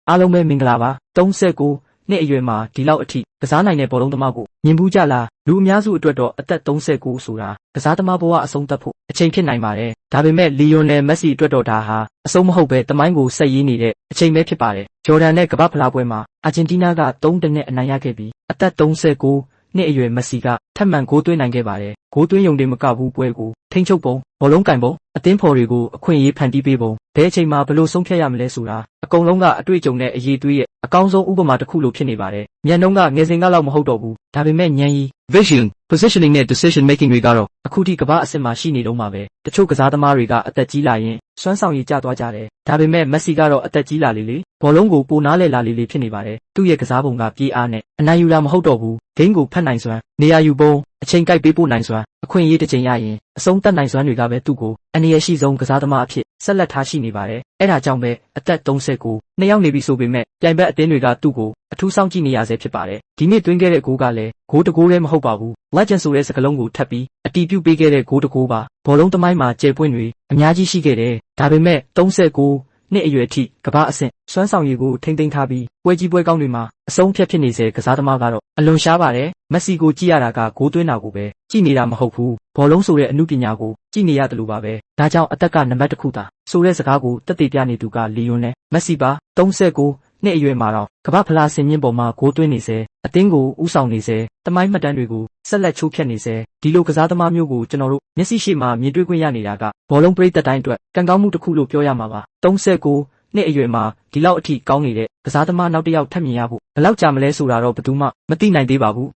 အားလုံးပဲမင်္ဂလာပါ39နှစ်အရွယ်မှာဒီလောက်အထိကစားနိုင်တဲ့ဘောလုံးသမားကိုမြင်ဘူးကြလားလူအများစုအတွက်တော့အသက်39ဆိုတာကစားသမားဘဝအဆုံးသတ်ဖို့အချိန်ဖြစ်နိုင်ပါတယ်ဒါပေမဲ့လီယိုနယ်မက်ဆီအတွက်တော့ဒါဟာအဆုံးမဟုတ်ပဲတမိုင်းကိုဆက်ရေးနေတဲ့အချိန်ပဲဖြစ်ပါတယ်ဂျော်ဒန်နဲ့ကမ္ဘာ့ဖလားပွဲမှာအာဂျင်တီးနားက3-1နဲ့အနိုင်ရခဲ့ပြီးအသက်39နှစ်အရွယ်မက်ဆီကထပ်မံဂိုးသွင်းနိုင်ခဲ့ပါတယ်ဂိုးသွင်းရုံတင်မကဘူးပွဲကိုထိန်းချုပ်ပုံဘောလုံးကင်ပုံအသင်းဖော်တွေကိုအခွင့်အရေးဖန်တီးပေးပုံဘယ်အချိန်မှာဘလို့ဆုံးဖြတ်ရမလဲဆိုတာအကုန်လုံးကအတွေ့အကြုံနဲ့အရေးသွေးရဲ့အကောင်းဆုံးဥပမာတစ်ခုလိုဖြစ်နေပါတယ်ညံနှုံးကငယ်စဉ်ကလောက်မဟုတ်တော့ဘူးဒါပေမဲ့ဉာဏ်ရည် vision positioning နဲ့ decision making တွေကတော့အခုထိကမ္ဘာအဆင့်မှာရှိနေတော့မှာပဲတချို့ကစားသမားတွေကအသက်ကြီးလာရင်စွမ်းဆောင်ရည်ကျသွားကြတယ်ဒါပေမဲ့မက်ဆီကတော့အသက်ကြီးလာလေဘောလုံးကိုပိုနားလဲလာလေဖြစ်နေပါတယ်သူ့ရဲ့ကစားပုံကပြေးအားနဲ့အနိုင်ယူတာမဟုတ်တော့ဘူးဂိမ်းကိုဖတ်နိုင်စွမ်းနေရာယူပုံအချိန်ကိုက်ပေးပို့နိုင်စွမ်းအခွင့်အရေးတစ်ချိန်ရရင်အဆုံးသတ်နိုင်စွမ်းတွေကပဲသူ့ကိုအနည်းရရှိဆုံးကစားသမားအဖြစ်ဆက်လက်ထားရှိနေပါတယ်အဲ့ဒါကြောင့်ပဲအသက်39နှစ်ယောက်နေပြီဆိုပေမဲ့ပြိုင်ဘက်အသင်းတွေကသူ့ကိုအထူးစောင့်ကြည့်နေရဆဲဖြစ်ပါတယ်ဒီနေ့တွင်းခဲ့တဲ့ဂိုးကလည်းဂိုးတကိုးလည်းမဟုတ်ပါဘူး legend ဆိုတဲ့စကားလုံးကိုထပ်ပြီးအတီးပြုတ်ပေးခဲ့တဲ့ဂိုးတကိုးပါဘောလုံးသမိုင်းမှာကျယ်ပွင့်တွေအများကြီးရှိခဲ့တယ်ဒါပေမဲ့39နှစ်အရွယ်အထိကမ္ဘာအဆင့်စွမ်းဆောင်ရည်ကိုထိမ့်သိမ်းထားပြီးပွဲကြီးပွဲကောင်းတွေမှာအဆုံးဖြတ်ဖြစ်နေစေကစားသမားကတော့အလွန်ရှားပါတယ်မက်ဆီကိုကြည့်ရတာကဂိုးသွင်းတာကိုပဲကြည့်နေတာမဟုတ်ဘူးဘောလုံးဆိုတဲ့အမှုပညာကိုကြည့်နေရတယ်လို့ပါပဲဒါကြောင့်အသက်ကနံပါတ်1ခုသာဆိုတဲ့စကားကိုတက်တည်ပြနေသူကလီယွန်နဲ့မက်ဆီပါ39နှစ်အရွယ်မှာတော့ကမ္ဘာဖလားဆင်မြင့်ပေါ်မှာဂိုးသွင်းနေစေအသင်းကိုဥဆောင်နေစေတမိုင်းမှတ်တမ်းတွေကိုဆက်လက်ချိုးဖျက်နေစေဒီလိုကစားသမားမျိုးကိုကျွန်တော်တို့မျက်စိရှိမှမြင်တွေ့ခွင့်ရနေတာကဘောလုံးပရိသတ်တိုင်းအတွက်ကံကောင်းမှုတစ်ခုလို့ပြောရမှာပါ39နှစ်အရွယ်မှာဒီလောက်အထိကောင်းနေတဲ့ကစားသမားနောက်တစ်ယောက်ထပ်မြင်ရဖို့ဘယ်လောက်ကြာမလဲဆိုတာတော့ဘယ်သူမှမသိနိုင်သေးပါဘူး